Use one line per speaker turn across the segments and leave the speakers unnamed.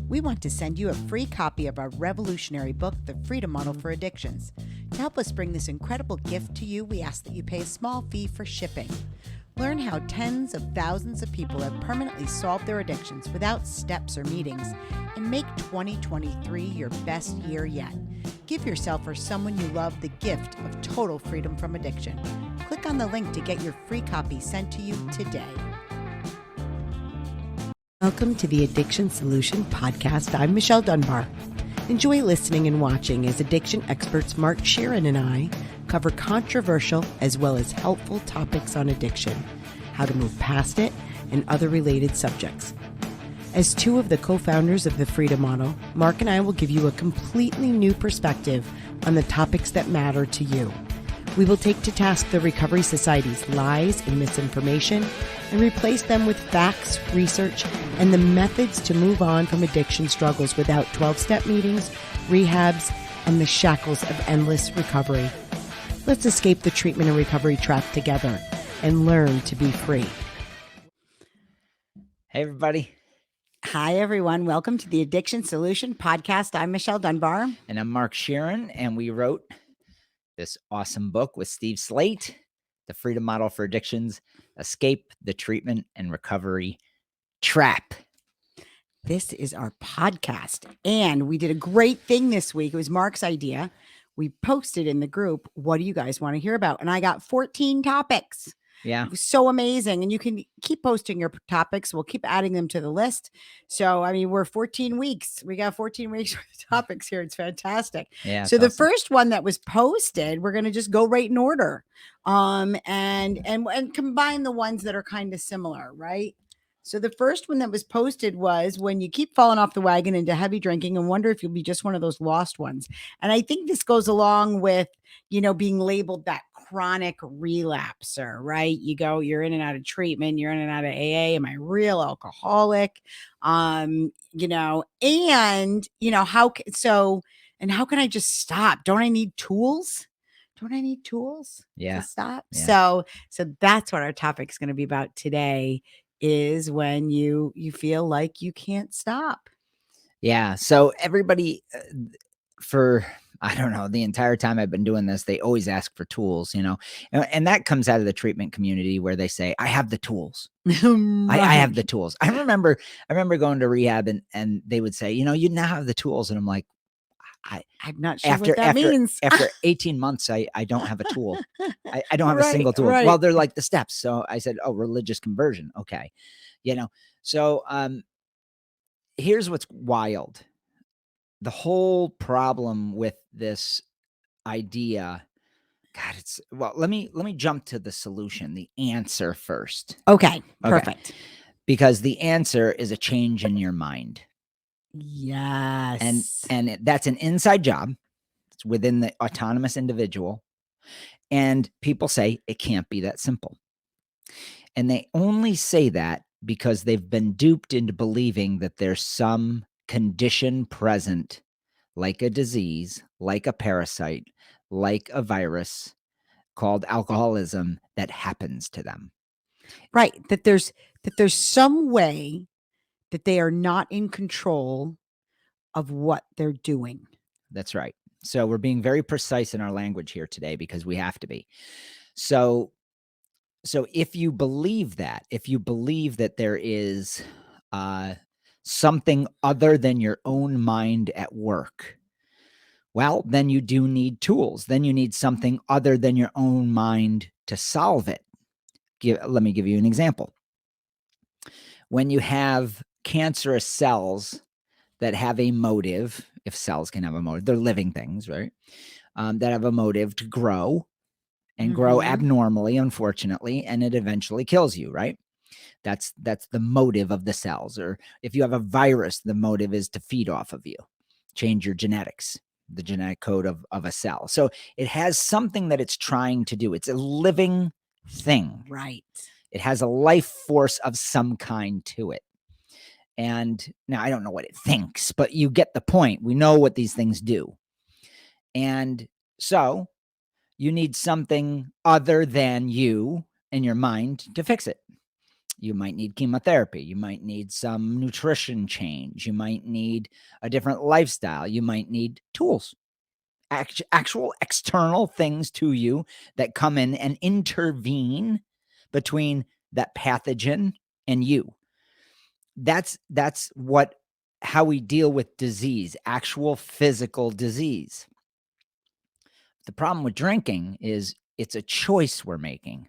we want to send you a free copy of our revolutionary book, The Freedom Model for Addictions. To help us bring this incredible gift to you, we ask that you pay a small fee for shipping. Learn how tens of thousands of people have permanently solved their addictions without steps or meetings, and make 2023 your best year yet. Give yourself or someone you love the gift of total freedom from addiction. Click on the link to get your free copy sent to you today. Welcome to the Addiction Solution Podcast. I'm Michelle Dunbar. Enjoy listening and watching as addiction experts Mark Sheeran and I cover controversial as well as helpful topics on addiction, how to move past it, and other related subjects. As two of the co-founders of the Freedom Model, Mark and I will give you a completely new perspective on the topics that matter to you. We will take to task the Recovery Society's lies and misinformation and replace them with facts, research, and the methods to move on from addiction struggles without 12-step meetings, rehabs, and the shackles of endless recovery. Let's escape the treatment and recovery trap together and learn to be free.
Hey, everybody.
Hi, everyone. Welcome to the Addiction Solution Podcast. I'm Michelle Dunbar.
And I'm Mark Sheeran, and we wrote this awesome book with Steve Slate, The Freedom Model for Addictions, Escape the Treatment and Recovery Trap.
This is our podcast, and we did a great thing this week. It was Mark's idea. We posted in the group, what do you guys want to hear about? And I got 14 topics.
Yeah.
It was so amazing. And you can keep posting your topics. We'll keep adding them to the list. So, I mean, we're 14 weeks. We got 14 weeks worth of topics here. It's fantastic.
Yeah.
So the first one that was posted, we're going to just go right in order and combine the ones that are kind of similar, right? So the first one that was posted was when you keep falling off the wagon into heavy drinking and wonder if you'll be just one of those lost ones. And I think this goes along with, being labeled that chronic relapser, right? You're in and out of treatment, you're in and out of AA. Am I a real alcoholic? How can I just stop? Don't I need tools?
Yeah.
To stop?
Yeah.
So that's what our topic is going to be about today, is when you feel like you can't stop.
Yeah. So everybody, I don't know, the entire time I've been doing this, they always ask for tools, and that comes out of the treatment community where they say, I have the tools.
Right.
I have the tools. I remember going to rehab and they would say, you now have the tools. And I'm like,
I'm not sure what that means.
After 18 months, I don't have a tool. I don't have a single tool.
Right.
Well, they're like the steps. So I said, oh, religious conversion. Okay. So here's what's wild. The whole problem with this idea, let me jump to the solution, the answer first.
Okay. Perfect.
Because the answer is a change in your mind.
Yes.
And that's an inside job. It's within the autonomous individual. And people say it can't be that simple. And they only say that because they've been duped into believing that there's some condition present, like a disease, like a parasite, like a virus called alcoholism, that happens to them.
Right. That there's some way that they are not in control of what they're doing.
That's right. So we're being very precise in our language here today because we have to be. So if you believe that there is something other than your own mind at work, well, then you do need tools. Then you need something other than your own mind to solve it. Let me give you an example. When you have cancerous cells that have a motive, if cells can have a motive, they're living things, right? That have a motive to grow and grow abnormally, unfortunately, and it eventually kills you, right? That's the motive of the cells. Or if you have a virus, the motive is to feed off of you, change your genetics, the genetic code of a cell. So it has something that it's trying to do. It's a living thing.
Right.
It has a life force of some kind to it. And now I don't know what it thinks, but you get the point. We know what these things do. And so you need something other than you and your mind to fix it. You might need chemotherapy. You might need some nutrition change. You might need a different lifestyle. You might need tools, actual external things to you that come in and intervene between that pathogen and you. That's how we deal with disease, actual physical disease. The problem with drinking is it's a choice we're making.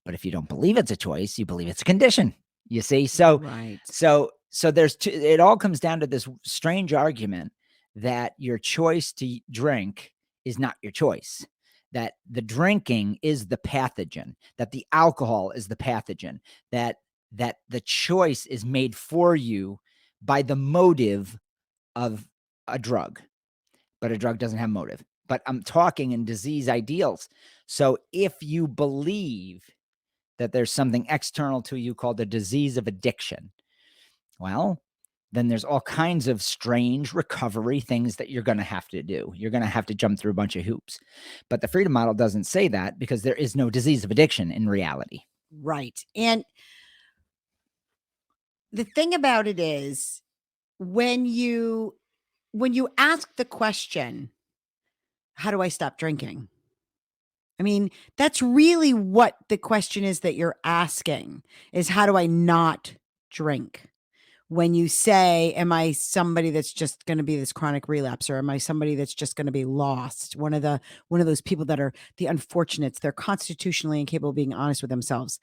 But if you don't believe it's a choice, you believe it's a condition. You see? So
Right.
there's it all comes down to this strange argument that your choice to drink is not your choice. That the drinking is the pathogen, that the alcohol is the pathogen, that the choice is made for you by the motive of a drug. But a drug doesn't have motive. But I'm talking in disease ideals. So if you believe that there's something external to you called a disease of addiction, well, then there's all kinds of strange recovery things that you're going to have to do. You're going to have to jump through a bunch of hoops. But the freedom model doesn't say that because there is no disease of addiction in reality.
Right. And the thing about it is when you ask the question, how do I stop drinking? I mean, that's really what the question is that you're asking is how do I not drink? When you say, am I somebody that's just going to be this chronic relapse, or am I somebody that's just going to be lost? One of those people that are the unfortunates, they're constitutionally incapable of being honest with themselves.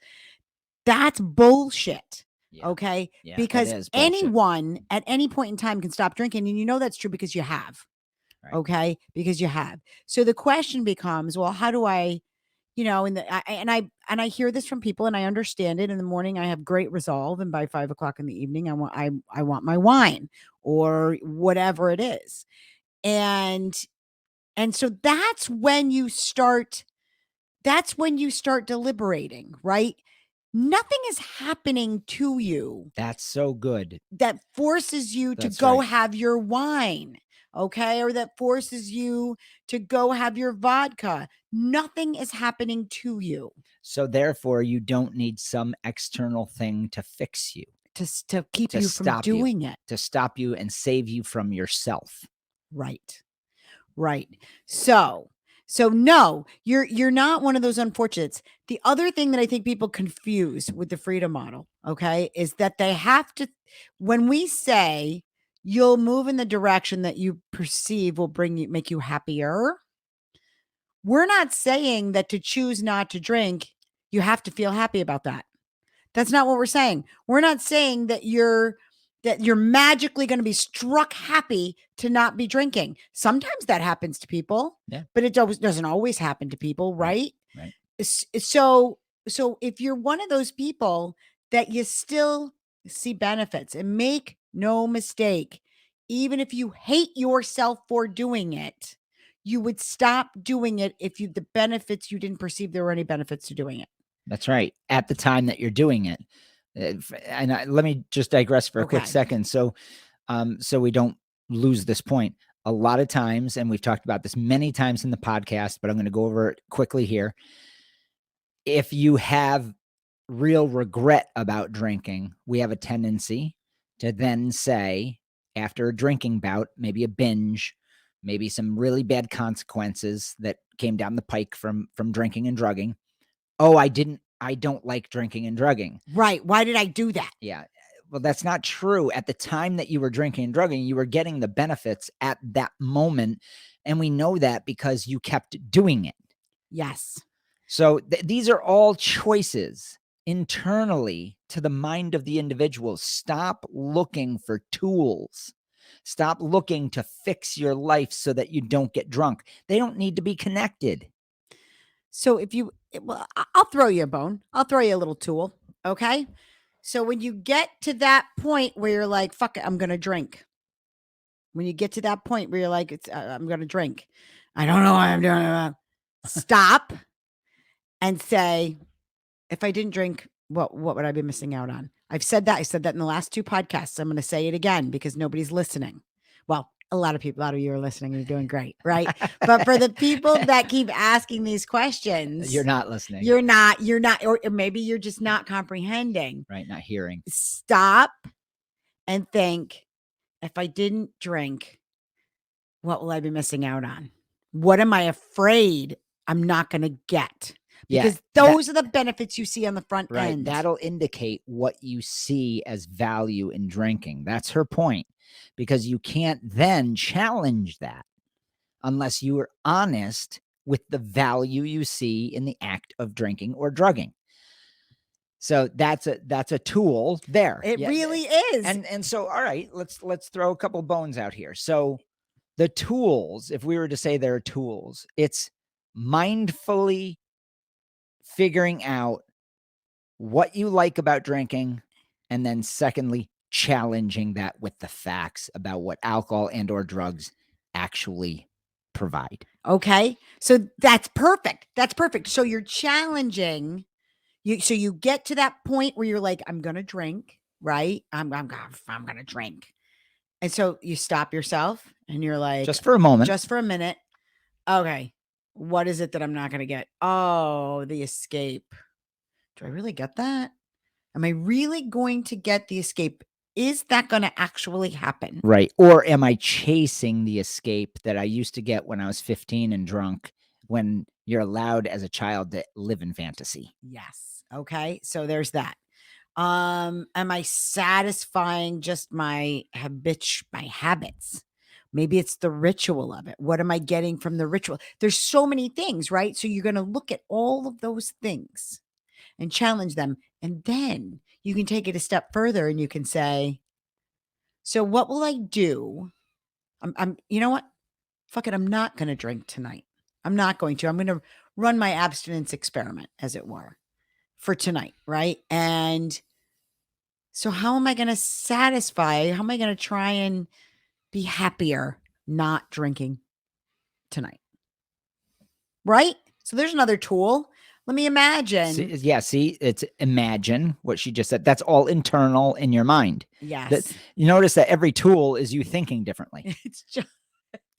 That's bullshit.
Yeah.
Okay.
Yeah,
because
that is bullshit.
anyone at any point in time can stop drinking. And you know that's true because you have.
Right.
Okay. Because you have. So the question becomes, well, how do I, and I hear this from people and I understand it. In the morning, I have great resolve. And by 5 o'clock in the evening, I want my wine or whatever it is. And so that's when you start deliberating, right? Nothing is happening to you
That's so good.
that forces you to
That's
go
right.
have your wine, okay? Or that forces you to go have your vodka. Nothing is happening to you
So therefore, you don't need some external thing to fix you,
to keep
to
you from
stop you,
doing it.
to stop you and save you from yourself.
Right. Right. So no, you're not one of those unfortunates. The other thing that I think people confuse with the freedom model, okay, is that they have to, when we say you'll move in the direction that you perceive will make you happier, we're not saying that to choose not to drink, you have to feel happy about that. That's not what we're saying. We're not saying that you're magically going to be struck happy to not be drinking. Sometimes that happens to people,
Yeah.
but it doesn't always happen to people, right?
Right.
So if you're one of those people that you still see benefits, and make no mistake, even if you hate yourself for doing it, you would stop doing it if the benefits, you didn't perceive there were any benefits to doing it.
That's right. At the time that you're doing it. And let me just digress for a quick
Okay.
second. So we don't lose this point. A lot of times, and we've talked about this many times in the podcast, but I'm going to go over it quickly here. If you have real regret about drinking, we have a tendency to then say, after a drinking bout, maybe a binge, maybe some really bad consequences that came down the pike from drinking and drugging. Oh, I don't like drinking and drugging.
Right. Why did I do that?
Yeah. Well, that's not true. At the time that you were drinking and drugging, you were getting the benefits at that moment. And we know that because you kept doing it.
Yes.
So these are all choices internally to the mind of the individual. Stop looking for tools. Stop looking to fix your life so that you don't get drunk. They don't need to be connected.
So I'll throw you a bone. I'll throw you a little tool. Okay. So when you get to that point where you're like, fuck it, I'm going to drink. When you get to that point where you're like, I'm going to drink. I don't know why I'm doing it. Stop and say, if I didn't drink, what would I be missing out on? I've said that. I said that in the last 2 podcasts. I'm going to say it again because nobody's listening. Well, a lot of you are listening. You're doing great, right? But for the people that keep asking these questions,
You're not listening.
You're not, or maybe you're just not comprehending.
Right, not hearing.
Stop and think, if I didn't drink, what will I be missing out on? What am I afraid I'm not going to get? Because those are the benefits you see on the front end.
That'll indicate what you see as value in drinking. That's her point, because you can't then challenge that unless you are honest with the value you see in the act of drinking or drugging. So that's a tool there.
It really is.
And so, all right, let's throw a couple bones out here. So the tools, if we were to say there are tools, it's mindfully figuring out what you like about drinking, and then secondly, challenging that with the facts about what alcohol and or drugs actually provide.
Okay. So that's perfect. That's perfect. So you're challenging so you get to that point where you're like, I'm going to drink, right? I'm going to drink. And so you stop yourself and you're like,
just for a moment,
just for a minute. Okay. What is it that I'm not going to get? Oh, the escape. Do I really get that? Am I really going to get the escape? Is that going to actually happen?
Right. Or am I chasing the escape that I used to get when I was 15 and drunk, when you're allowed as a child to live in fantasy?
Yes. Okay. So there's that. Am I satisfying just my habits? Maybe it's the ritual of it. What am I getting from the ritual? There's so many things, right? So you're going to look at all of those things and challenge them. And then you can take it a step further and you can say, so what will I do? You know what? Fuck it. I'm not going to drink tonight. I'm not going to. I'm going to run my abstinence experiment, as it were, for tonight. Right. And so how am I going to satisfy? How am I going to try and be happier not drinking tonight? Right? So there's another tool. Let me imagine.
See, it's imagine what she just said. That's all internal in your mind.
Yes.
You notice that every tool is you thinking differently.
It's just.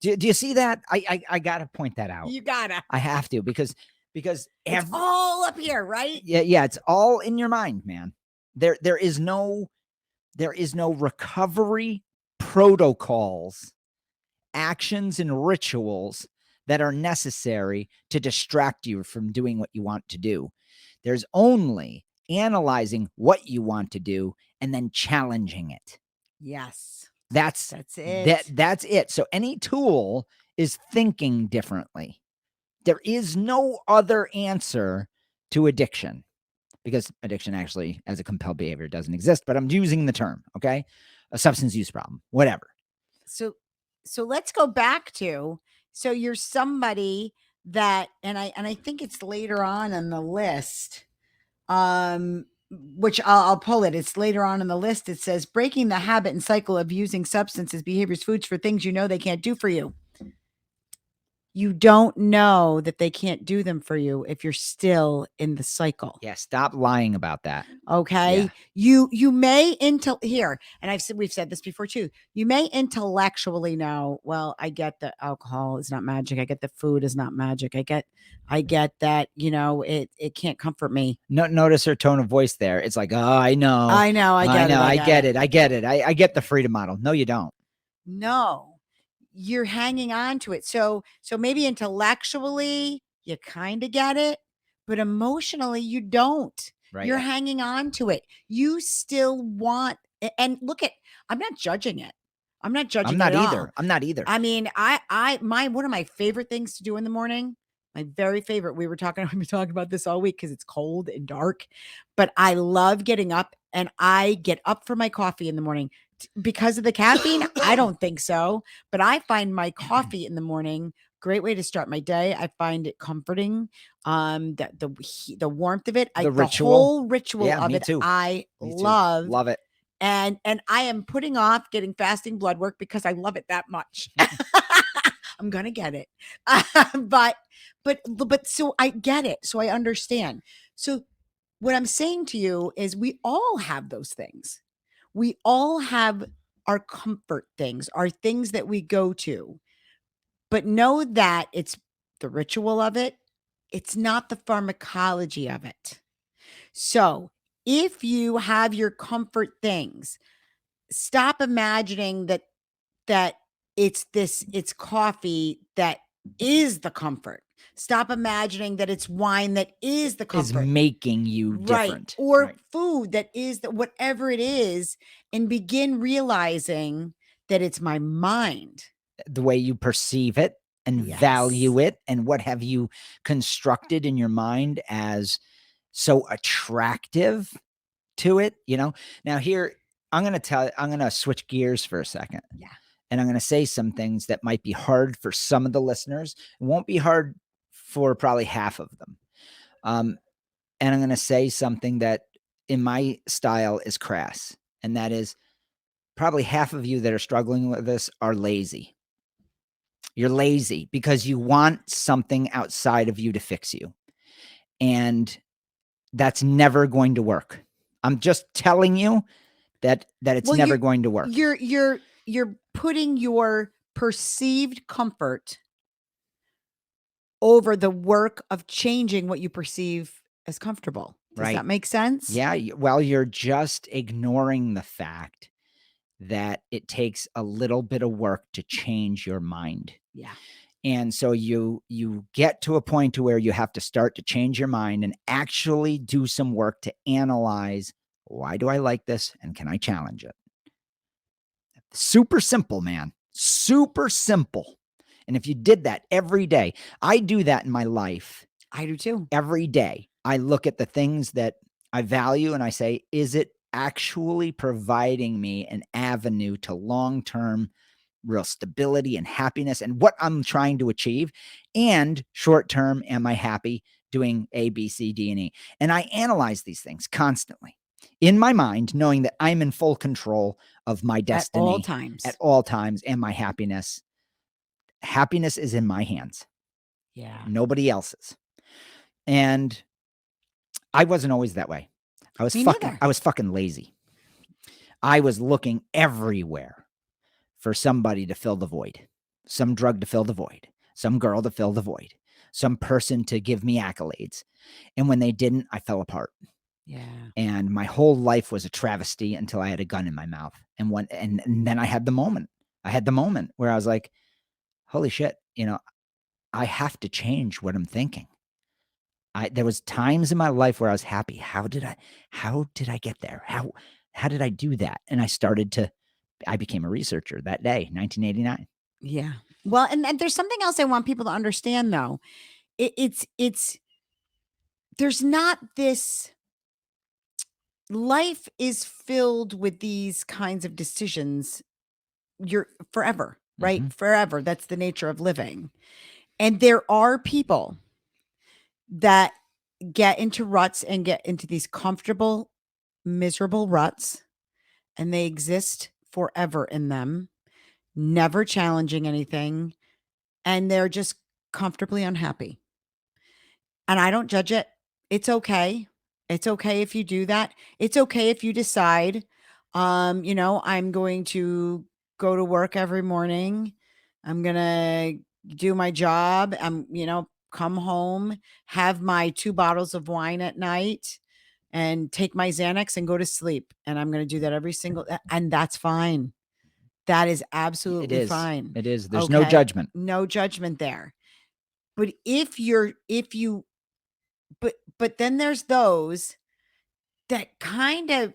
Do you see that? I got to point that out.
You gotta.
I have to, because
it's all up here, right?
Yeah. It's all in your mind, man. There is no recovery protocols, actions, and rituals that are necessary to distract you from doing what you want to do. There's only analyzing what you want to do and then challenging it.
Yes.
That's
it.
That's it. So any tool is thinking differently. There is no other answer to addiction, because addiction actually as a compelled behavior doesn't exist, but I'm using the term, okay? A substance use problem, whatever.
So let's go back to, so you're somebody that, and I think it's later on in the list, which I'll pull it. It's later on in the list. It says breaking the habit and cycle of using substances, behaviors, foods for things you know they can't do for you. You don't know that they can't do them for you if you're still in the cycle.
Yeah, stop lying about that.
Okay. Yeah. You may here, and we've said this before too. You may intellectually know, well, I get that alcohol is not magic. I get the food is not magic. I get that, it can't comfort me.
Notice her tone of voice there. It's like, oh, I know.
I get it.
I get the freedom model. No, you don't.
No. You're hanging on to it. So maybe intellectually you kind of get it, but emotionally you don't. Right. You're hanging on to it. You still want, and look I'm not judging it. I'm not judging it at all.
I'm not either.
I mean, one of my favorite things to do in the morning, my very favorite, we've been talking about this all week because it's cold and dark, but I love getting up, and I get up for my coffee in the morning. Because of the caffeine? I don't think so. But I find my coffee in the morning great way to start my day. I find it comforting. The warmth of it, the whole ritual of it, too. I love
it.
And I am putting off getting fasting blood work because I love it that much. I'm gonna get it, but so I get it. So I understand. So what I'm saying to you is, we all have those things. We all have our comfort things, our things that we go to. But know that it's the ritual of it, it's not the pharmacology of it. So, if you have your comfort things, stop imagining that it's coffee that is the comfort. Stop imagining that it's wine that is the
Is
comfort.
making you
Right.
different.
Or
Right.
food that is whatever it is, and begin realizing that it's my mind.
The way you perceive it and
Yes.
value it, and what have you constructed in your mind as so attractive to it, you know? Now here, I'm going to switch gears for a second.
Yeah.
And I'm going to say some things that might be hard for some of the listeners. It won't be hard for probably half of them. And I'm going to say something that in my style is crass. And that is, probably half of you that are struggling with this are lazy. You're lazy because you want something outside of you to fix you. And that's never going to work. I'm just telling you that it's never going to work.
You're putting your perceived comfort over the work of changing what you perceive as comfortable. Does
Right.
that make sense?
Yeah. Well, you're just ignoring the fact that it takes a little bit of work to change your mind.
Yeah.
And so you get to a point to where you have to start to change your mind and actually do some work to analyze, why do I like this and can I challenge it? Super simple, man. Super simple. And if you did that every day, I do that in my life.
I do too.
Every day, I look at the things that I value and I say, is it actually providing me an avenue to long-term real stability and happiness and what I'm trying to achieve? And short-term, am I happy doing A, B, C, D, and E? And I analyze these things constantly in my mind, knowing that I'm in full control of my destiny
At all times
and my happiness. Happiness is in my hands.
Yeah.
Nobody else's. And I wasn't always that way. I was fucking lazy. I was looking everywhere for somebody to fill the void, some drug to fill the void, some girl to fill the void, some person to give me accolades. And when they didn't, I fell apart.
Yeah.
And my whole life was a travesty until I had a gun in my mouth. And then I had the moment. I had the moment where I was like, holy shit, I have to change what I'm thinking. There was times in my life where I was happy. How did I get there? How did I do that? And I became a researcher that day, 1989.
Yeah. Well, and there's something else I want people to understand though. It's there's not this, life is filled with these kinds of decisions. You're forever, right?
Mhm.
Forever. That's the nature of living. And there are people that get into ruts and get into these comfortable, miserable ruts, and they exist forever in them, never challenging anything, and they're just comfortably unhappy. And I don't judge it. It's okay. It's okay if you do that. It's okay if you decide, I'm going to go to work every morning. I'm going to do my job. Come home, have my 2 bottles of wine at night and take my Xanax and go to sleep. And I'm going to do that every single, and that's fine. That is absolutely fine.
It is. There's no judgment.
No judgment there. But but then there's those that kind of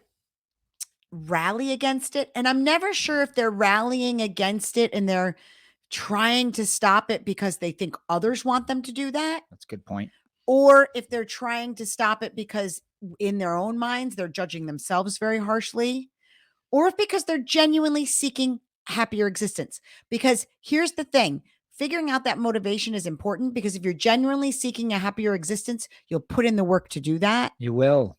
rally against it, and I'm never sure if they're rallying against it and they're trying to stop it because they think others want them to do that,
That's a good point.
or if they're trying to stop it because in their own minds they're judging themselves very harshly, or if because they're genuinely seeking happier existence. Because here's the thing, figuring out that motivation is important, because if you're genuinely seeking a happier existence, you'll put in the work to do that.
You will.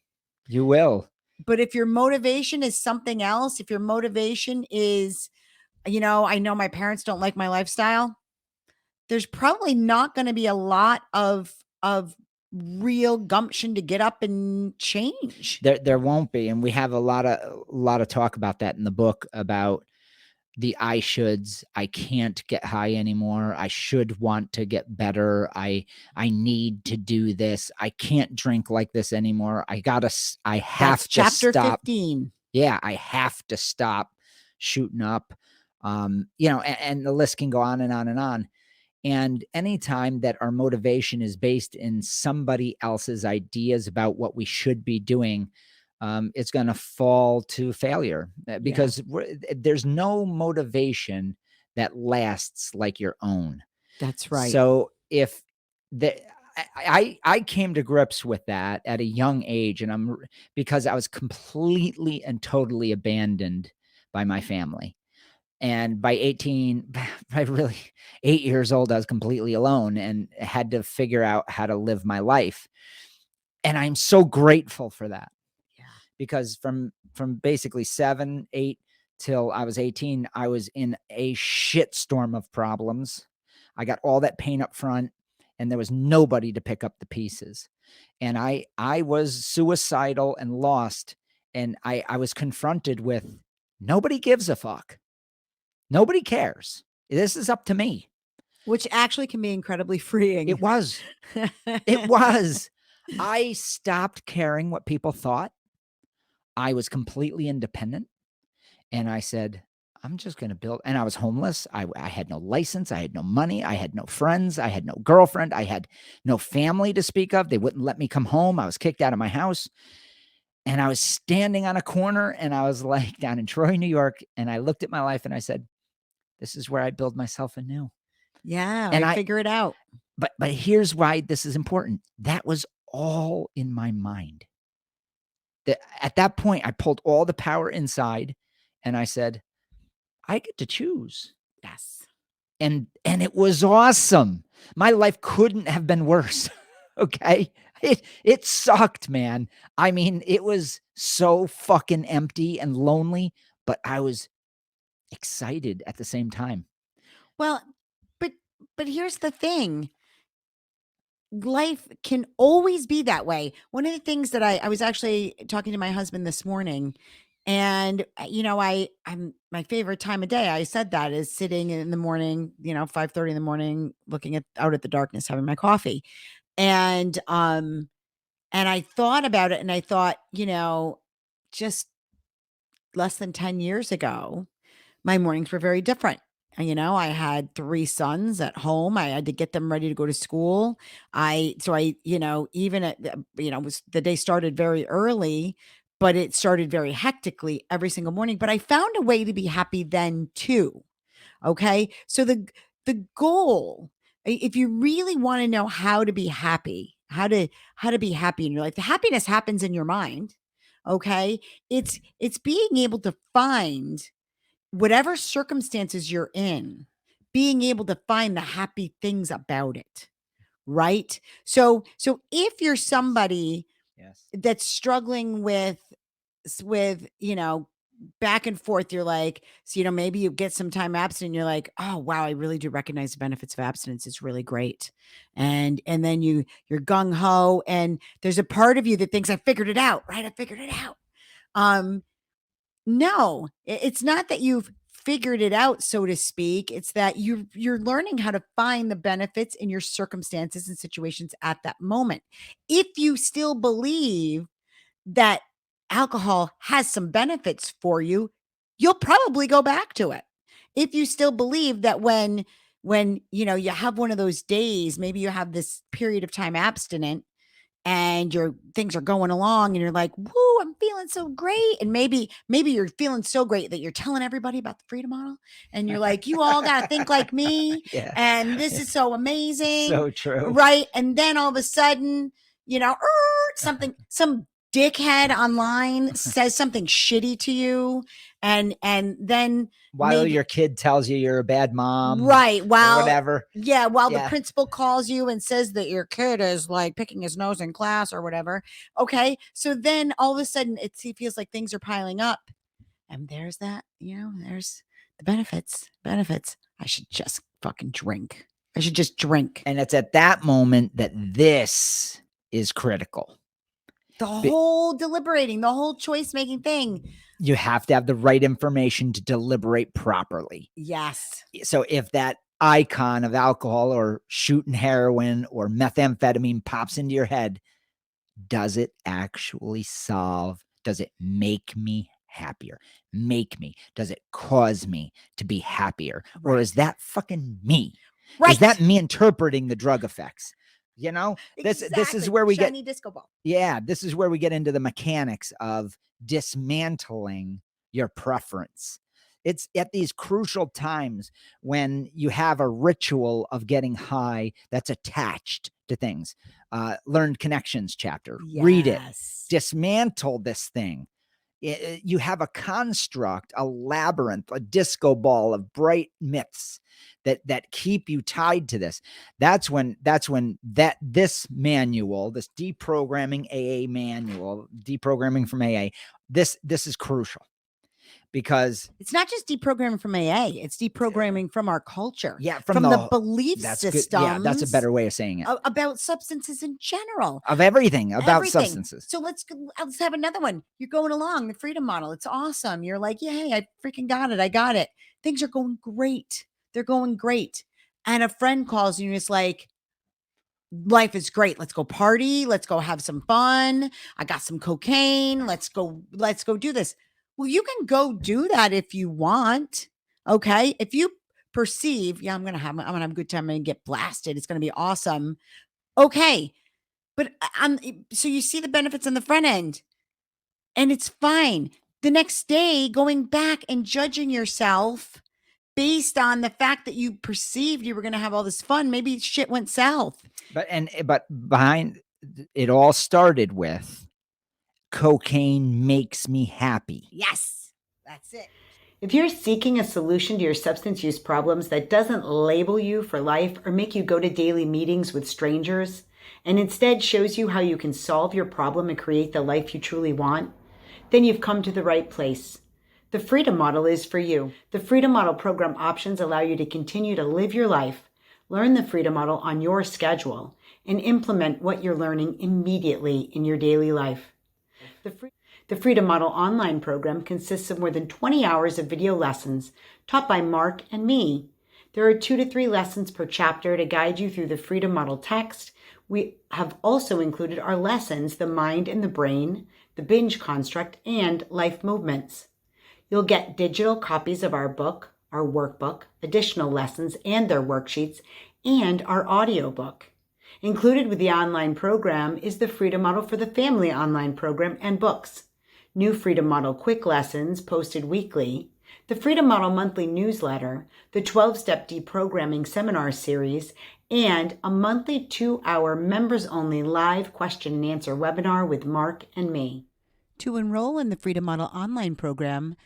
But if your motivation is something else, if your motivation is, I know my parents don't like my lifestyle, there's probably not going to be a lot of real gumption to get up and change.
There won't be. And we have a lot of talk about that in the book, about the I shoulds. I can't get high anymore. I should want to get better. I need to do this. I can't drink like this anymore. I have
That's
to
chapter
stop.
15.
Yeah, I have to stop shooting up. And the list can go on and on and on. And anytime that our motivation is based in somebody else's ideas about what we should be doing, it's going to fall to failure because there's no motivation that lasts like your own.
That's right.
So if I came to grips with that at a young age, and because I was completely and totally abandoned by my family. And by 18, by really 8 years old, I was completely alone and had to figure out how to live my life. And I'm so grateful for that.
Yeah.
Because from basically 7, 8 till I was 18, I was in a shitstorm of problems. I got all that pain up front, and there was nobody to pick up the pieces. And I was suicidal and lost. And I was confronted with nobody gives a fuck. Nobody cares. This is up to me.
Which actually can be incredibly freeing.
It was. It was. I stopped caring what people thought. I was completely independent. And I said, I'm just going to build. And I was homeless. I had no license. I had no money. I had no friends. I had no girlfriend. I had no family to speak of. They wouldn't let me come home. I was kicked out of my house. And I was standing on a corner, and I was like down in Troy, New York. And I looked at my life and I said, this is where I build myself anew.
Yeah,
And
I figure it out.
But here's why this is important. That was all in my mind. At that point, I pulled all the power inside and I said, I get to choose.
Yes.
And it was awesome. My life couldn't have been worse. Okay. It sucked, man. I mean, it was so fucking empty and lonely, but I was excited at the same time.
Well, but here's the thing. Life can always be that way. One of the things that I was actually talking to my husband this morning, and I'm my favorite time of day. I said that is sitting in the morning, 5:30 in the morning, looking out at the darkness, having my coffee. And I thought about it, and I thought, just less than 10 years ago, my mornings were very different. I had 3 sons at home. I had to get them ready to go to school. Even at the day started very early, but it started very hectically every single morning. But I found a way to be happy then too. Okay. So the goal, if you really want to know how to be happy, how to be happy in your life, the happiness happens in your mind. Okay. It's being able to find whatever circumstances you're in, being able to find the happy things about it, right? So if you're somebody that's struggling with back and forth, you're like, so maybe you get some time abstinent, you're like, oh wow, I really do recognize the benefits of abstinence. It's really great. And then you're gung-ho, and there's a part of you that thinks I figured it out, right? I figured it out. No, it's not that you've figured it out, so to speak. It's that you're learning how to find the benefits in your circumstances and situations at that moment. If you still believe that alcohol has some benefits for you, you'll probably go back to it. If you still believe that when you have one of those days, maybe you have this period of time abstinent, and your things are going along, and you're like, woo, I'm feeling so great. And maybe you're feeling so great that you're telling everybody about the freedom model, and you're like, you all got to think like me.
Yeah.
And this is so amazing.
So true.
Right. And then all of a sudden, some dickhead online says something shitty to you. And then
while your kid tells you you're a bad mom,
right? While
whatever,
the principal calls you and says that your kid is like picking his nose in class or whatever. Okay, so then all of a sudden it feels like things are piling up, and there's there's the benefits. I should just fucking drink. I should just drink.
And it's at that moment that this is critical.
The whole deliberating, the whole choice making thing.
You have to have the right information to deliberate properly.
Yes.
So if that icon of alcohol or shooting heroin or methamphetamine pops into your head, does it actually solve? Does it make me happier? Does it cause me to be happier? Or is that fucking me?
Right.
Is that me interpreting the drug effects? You know, this is where we
Shiny disco ball.
Yeah, this is where we get into the mechanics of dismantling your preference. It's at these crucial times when you have a ritual of getting high that's attached to things. Learned Connections chapter.
Yes.
Read it. Dismantle this thing. You have a construct, a labyrinth, a disco ball of bright myths that keep you tied to this. That's when this manual, this deprogramming AA manual, deprogramming from AA, this is crucial, because
it's not just deprogramming from AA, it's deprogramming from our culture.
Yeah,
from the belief systems.
Yeah, that's a better way of saying it.
About substances in general.
Of everything about substances.
So let's have another one. You're going along the freedom model. It's awesome. You're like, yay, I freaking got it. I got it. Things are going great. They're going great. And a friend calls you and it's like, life is great. Let's go party. Let's go have some fun. I got some cocaine. Let's go do this. Well, you can go do that if you want. Okay. If you perceive, I'm going to have a good time. I'm going to get blasted. It's going to be awesome. Okay. But so you see the benefits on the front end and it's fine. The next day, going back and judging yourself based on the fact that you perceived you were going to have all this fun, maybe shit went south.
But behind it all started with cocaine makes me happy.
Yes, that's it. If you're seeking a solution to your substance use problems that doesn't label you for life or make you go to daily meetings with strangers, and instead shows you how you can solve your problem and create the life you truly want, then you've come to the right place. The Freedom Model is for you. The Freedom Model program options allow you to continue to live your life, learn the Freedom Model on your schedule, and implement what you're learning immediately in your daily life. The Freedom Model online program consists of more than 20 hours of video lessons taught by Mark and me. There are 2 to 3 lessons per chapter to guide you through the Freedom Model text. We have also included our lessons, the mind and the brain, the binge construct, and life movements. You'll get digital copies of our book, our workbook, additional lessons and their worksheets, and our audiobook. Included with the online program is the Freedom Model for the Family online program and books, new Freedom Model quick lessons posted weekly, the Freedom Model monthly newsletter, the 12-step deprogramming seminar series, and a monthly 2-hour members-only live question and answer webinar with Mark and me. To enroll in the Freedom Model online program,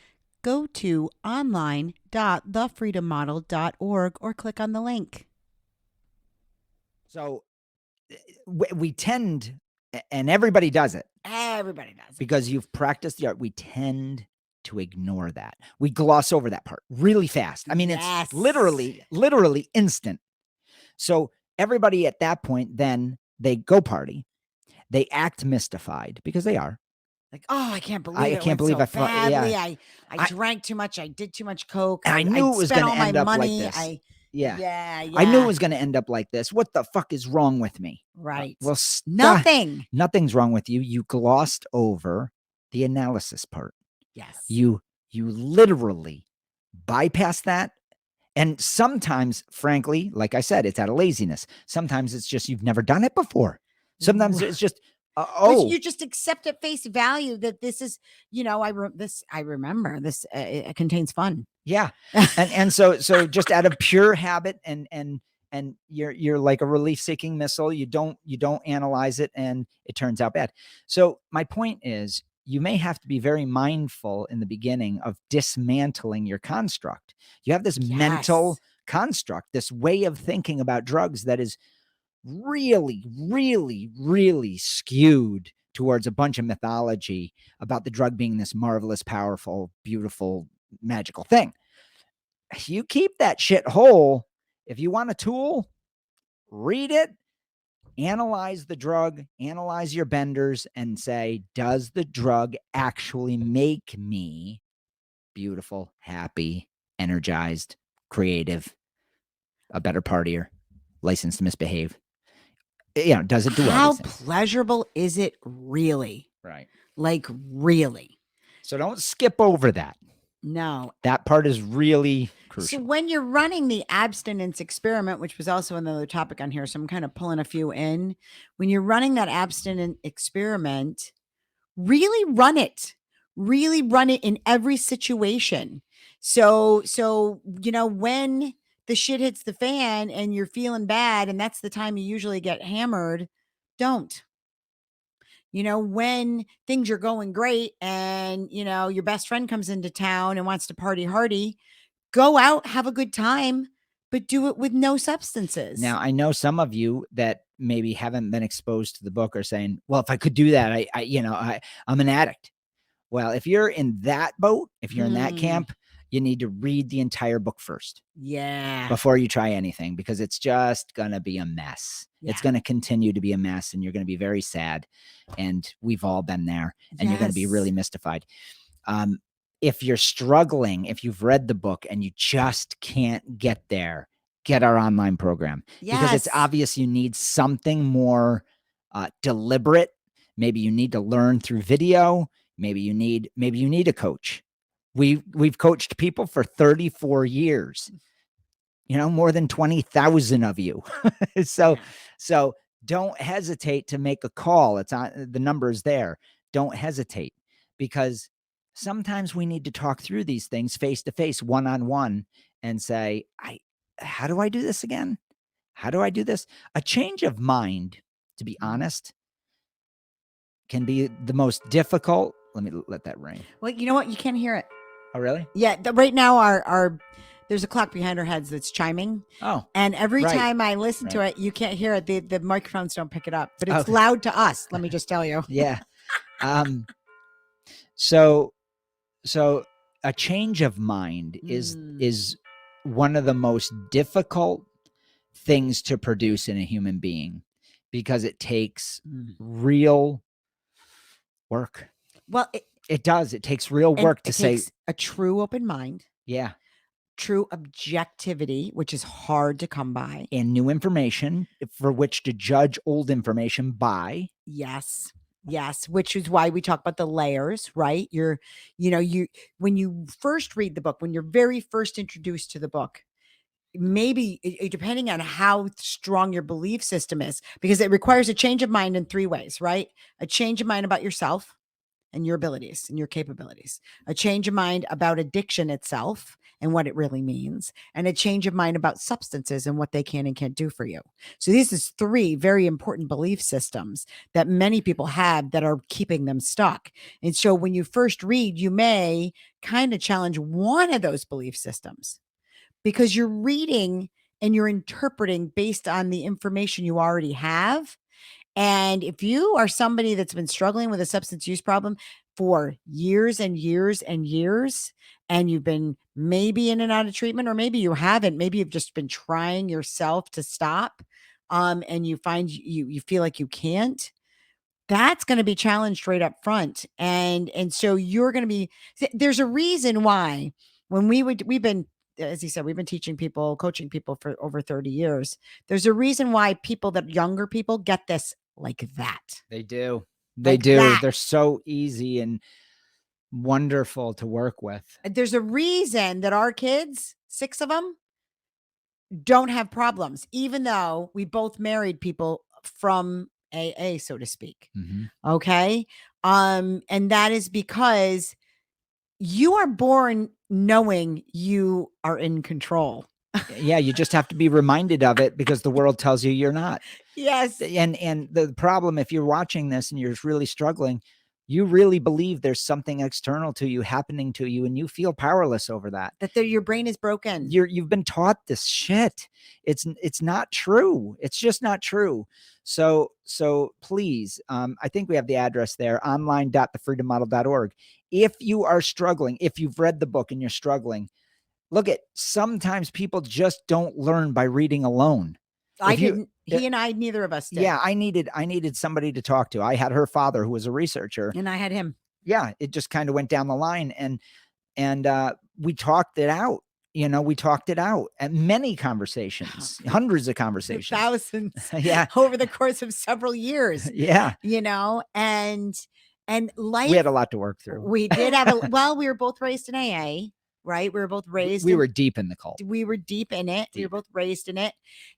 go to online.thefreedommodel.org or click on the link.
So we tend, and everybody does it.
Everybody does it.
Because you've practiced the art. We tend to ignore that. We gloss over that part really fast. I mean, It's literally instant. So everybody at that point, then they go party. They act mystified because they are.
Like, oh, I can't believe it. I can't believe so badly. Yeah. I drank too much. I did too much coke.
I knew it was going to end up like this. Yeah. I knew it was going to end up like this. What the fuck is wrong with me?
Right.
Well, nothing's wrong with you. You glossed over the analysis part.
Yes.
You literally bypass that. And sometimes, frankly, like I said, it's out of laziness. Sometimes it's just you've never done it before. Sometimes it's just
you just accept at face value that this is, I remember this. It contains fun.
Yeah, and so just out of pure habit and you're like a relief-seeking missile. You don't analyze it, and it turns out bad. So my point is, you may have to be very mindful in the beginning of dismantling your construct. You have this mental construct, this way of thinking about drugs that is really, really, really skewed towards a bunch of mythology about the drug being this marvelous, powerful, beautiful, magical thing. You keep that shit whole. If you want a tool, read it, Analyze the drug, analyze your benders, and say, does the drug actually make me beautiful, happy, energized, creative, a better partier, licensed to misbehave? Does it do all
How
these things?
pleasurable is it really?
Right.
Like, really?
So don't skip over that.
No.
That part is really crucial.
So when you're running the abstinence experiment, which was also another topic on here, so I'm kind of pulling a few in. When you're running that abstinence experiment, really run it. Really run it in every situation. So when the shit hits the fan and you're feeling bad, and that's the time you usually get hammered, don't. When things are going great and, your best friend comes into town and wants to party hardy, go out, have a good time, but do it with no substances.
Now, I know some of you that maybe haven't been exposed to the book are saying, well, if I could do that, I'm an addict. Well, if you're in that boat, if you're in that camp, you need to read the entire book first.
Yeah.
Before you try anything, because it's just going to be a mess.
Yeah.
It's going to continue to be a mess, and you're going to be very sad. And we've all been there, and you're going to be really mystified. If you're struggling, if you've read the book and you just can't get there, get our online program.
Yes.
Because it's obvious you need something more deliberate. Maybe you need to learn through video. Maybe you need a coach. We've coached people for 34 years. More than 20,000 of you. So don't hesitate to make a call. It's on, the number is there. Don't hesitate, because sometimes we need to talk through these things face to face, one-on-one, and say, how do I do this again? How do I do this? A change of mind, to be honest, can be the most difficult. Let me let that ring.
Well, you know what? You can't hear it.
Oh, really?
Yeah. Right now, our there's a clock behind our heads that's chiming.
Oh.
And every time I listen to it, you can't hear it. The microphones don't pick it up, but it's loud to us. Let me just tell you.
Yeah. So a change of mind is one of the most difficult things to produce in a human being, because it takes real work.
Well,
it does. It takes real work to say
a true open mind.
Yeah.
True objectivity, which is hard to come by.
And new information for which to judge old information by.
Yes. Yes, which is why we talk about the layers, right? When you first read the book, when you're very first introduced to the book, maybe depending on how strong your belief system is, because it requires a change of mind in 3 ways, right? A change of mind about yourself and your abilities and your capabilities, a change of mind about addiction itself and what it really means, and a change of mind about substances and what they can and can't do for you. So these is 3 very important belief systems that many people have that are keeping them stuck. And so when you first read, you may kind of challenge one of those belief systems, because you're reading and you're interpreting based on the information you already have. And if you are somebody that's been struggling with a substance use problem for years and years and years, and you've been maybe in and out of treatment, or maybe you haven't, maybe you've just been trying yourself to stop, and you find you feel like you can't, that's going to be challenged right up front. And so you're going to be, there's a reason why when we've been, as he said, we've been teaching people, coaching people for over 30 years. There's a reason why younger people get this like that.
They do. They do. That. They're so easy and wonderful to work with.
There's a reason that our kids, 6 of them, don't have problems, even though we both married people from AA, so to speak. Okay. And that is because you are born knowing you are in control.
Yeah, you just have to be reminded of it, because the world tells you you're not.
Yes.
And the problem, if you're watching this and you're really struggling, you really believe there's something external to you happening to you, and you feel powerless over that.
That your brain is broken.
You've been taught this shit. It's not true. It's just not true. So please, I think we have the address there, online.thefreedommodel.org. If you are struggling, if you've read the book and you're struggling, sometimes people just don't learn by reading alone.
I didn't. He and I, neither of us did.
Yeah, I needed somebody to talk to. I had her father who was a researcher.
And I had him.
Yeah, it just kind of went down the line, and we talked it out. We talked it out at many conversations, hundreds of conversations,
thousands,
yeah,
over the course of several years.
yeah,
and life.
we had a lot to work through.
We did have well, we were both raised in AA, right? We were both raised.
We were deep in the cult.
We were deep in it.
Deep.
We were both raised in it.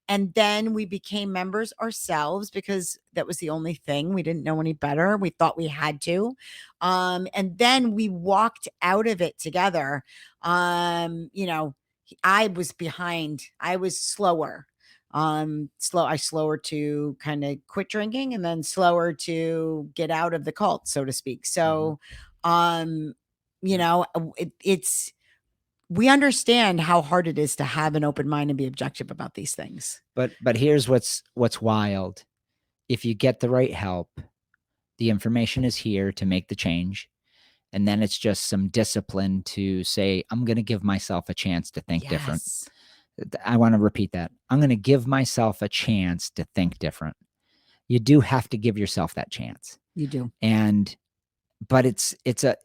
And then we became members ourselves because that was the only thing. We didn't know any better. We thought we had to. And then we walked out of it together. I was behind. I was slower. Slower to kind of quit drinking, and then slower to get out of the cult, so to speak. So, it's, we understand how hard it is to have an open mind and be objective about these things.
But here's what's wild. If you get the right help, the information is here to make the change. And then it's just some discipline to say, I'm going to give myself a chance to think different. I want to repeat that. I'm going to give myself a chance to think different. You do have to give yourself that chance.
You do.
But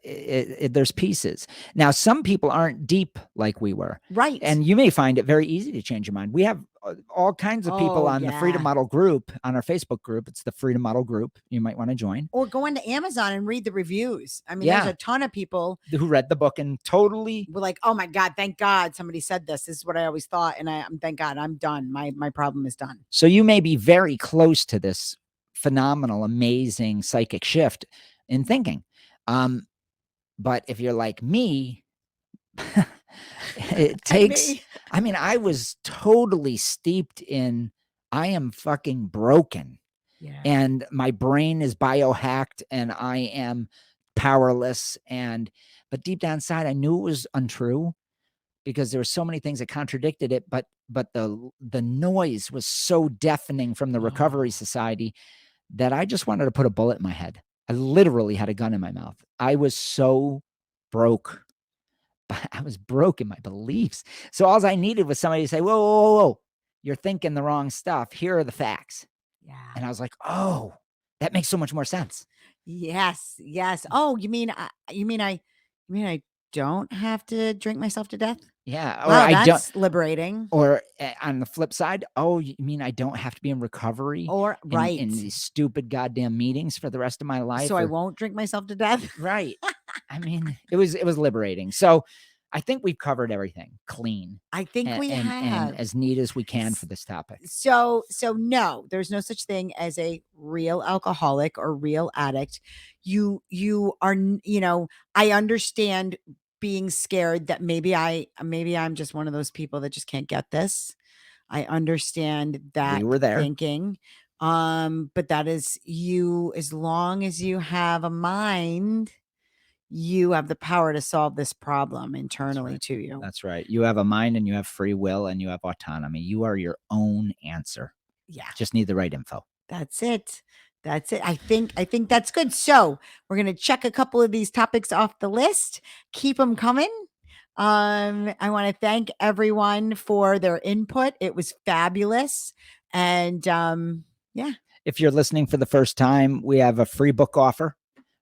there's pieces. Now, some people aren't deep like we were.
Right.
And you may find it very easy to change your mind. We have all kinds of people on the Freedom Model group, on our Facebook group. It's the Freedom Model group. You might want to join.
Or go into Amazon and read the reviews. I mean, there's a ton of people
who read the book and totally
were like, oh my God, thank God somebody said this. This is what I always thought. And thank God I'm done. My problem is done.
So you may be very close to this phenomenal, amazing psychic shift in thinking. But if you're like me, it takes, I mean, I was totally steeped in, I am fucking broken.
Yeah.
And my brain is biohacked and I am powerless. But deep down inside, I knew it was untrue because there were so many things that contradicted it. But the noise was so deafening from the Recovery Society that I just wanted to put a bullet in my head. I literally had a gun in my mouth. I was so broke. I was broke in my beliefs. So all I needed was somebody to say, whoa, whoa, whoa, whoa, you're thinking the wrong stuff. Here are the facts.
Yeah.
And I was like, oh, that makes so much more sense.
Yes. Yes. Oh, you mean I don't have to drink myself to death?
Yeah.
Or that's liberating.
Or on the flip side, oh, you mean I don't have to be in recovery
or
in these stupid goddamn meetings for the rest of my life?
So I won't drink myself to death?
Right. I mean, it was liberating. So I think we've covered everything clean.
I think we have.
And as neat as we can for this topic.
So no, there's no such thing as a real alcoholic or real addict. You are, I understand being scared that maybe I'm just one of those people that just can't get this. I understand that
we were there.
Thinking. But that is you, as long as you have a mind, you have the power to solve this problem internally to you.
That's right. You have a mind and you have free will and you have autonomy. You are your own answer.
Yeah.
Just need the right info.
That's it. I think that's good. So we're going to check a couple of these topics off the list. Keep them coming. I want to thank everyone for their input. It was fabulous. And yeah.
If you're listening for the first time, we have a free book offer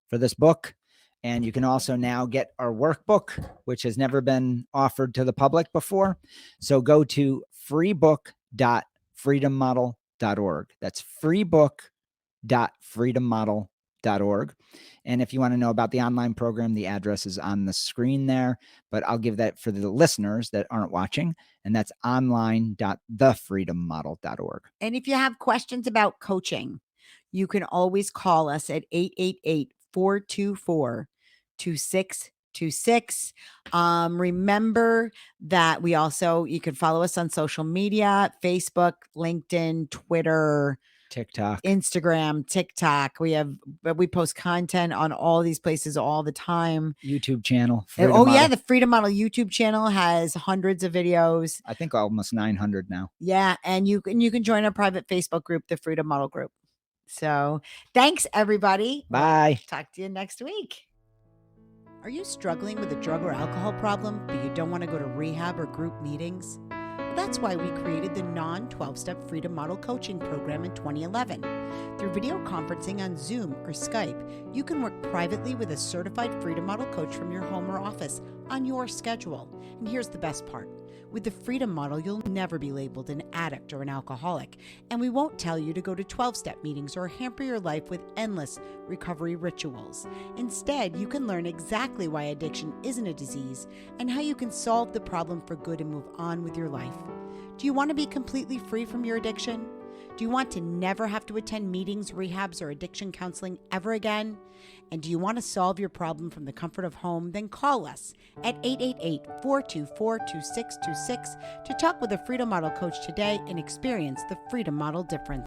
for this book. And you can also now get our workbook, which has never been offered to the public before. So go to freebook.freedommodel.org. That's freebook.freedommodel.org. And if you want to know about the online program, the address is on the screen there, but I'll give that for the listeners that aren't watching, and that's online.thefreedommodel.org.
And if you have questions about coaching, you can always call us at 888-424-2626. Remember that you can follow us on social media, Facebook, LinkedIn, Twitter,
TikTok,
Instagram, TikTok. We post content on all these places all the time.
YouTube channel.
The Freedom Model YouTube channel has hundreds of videos.
I think almost 900 now.
Yeah. And you can join our private Facebook group, the Freedom Model group. So thanks everybody.
Bye.
Talk to you next week. Are you struggling with a drug or alcohol problem, but you don't want to go to rehab or group meetings? Well, that's why we created the non-12-step Freedom Model Coaching Program in 2011. Through video conferencing on Zoom or Skype, you can work privately with a certified Freedom Model coach from your home or office on your schedule. And here's the best part. With the Freedom Model, you'll never be labeled an addict or an alcoholic, and we won't tell you to go to 12-step meetings or hamper your life with endless recovery rituals. Instead, you can learn exactly why addiction isn't a disease and how you can solve the problem for good and move on with your life. Do you want to be completely free from your addiction? Do you want to never have to attend meetings, rehabs, or addiction counseling ever again? And do you want to solve your problem from the comfort of home? Then call us at 888-424-2626 to talk with a Freedom Model coach today and experience the Freedom Model difference.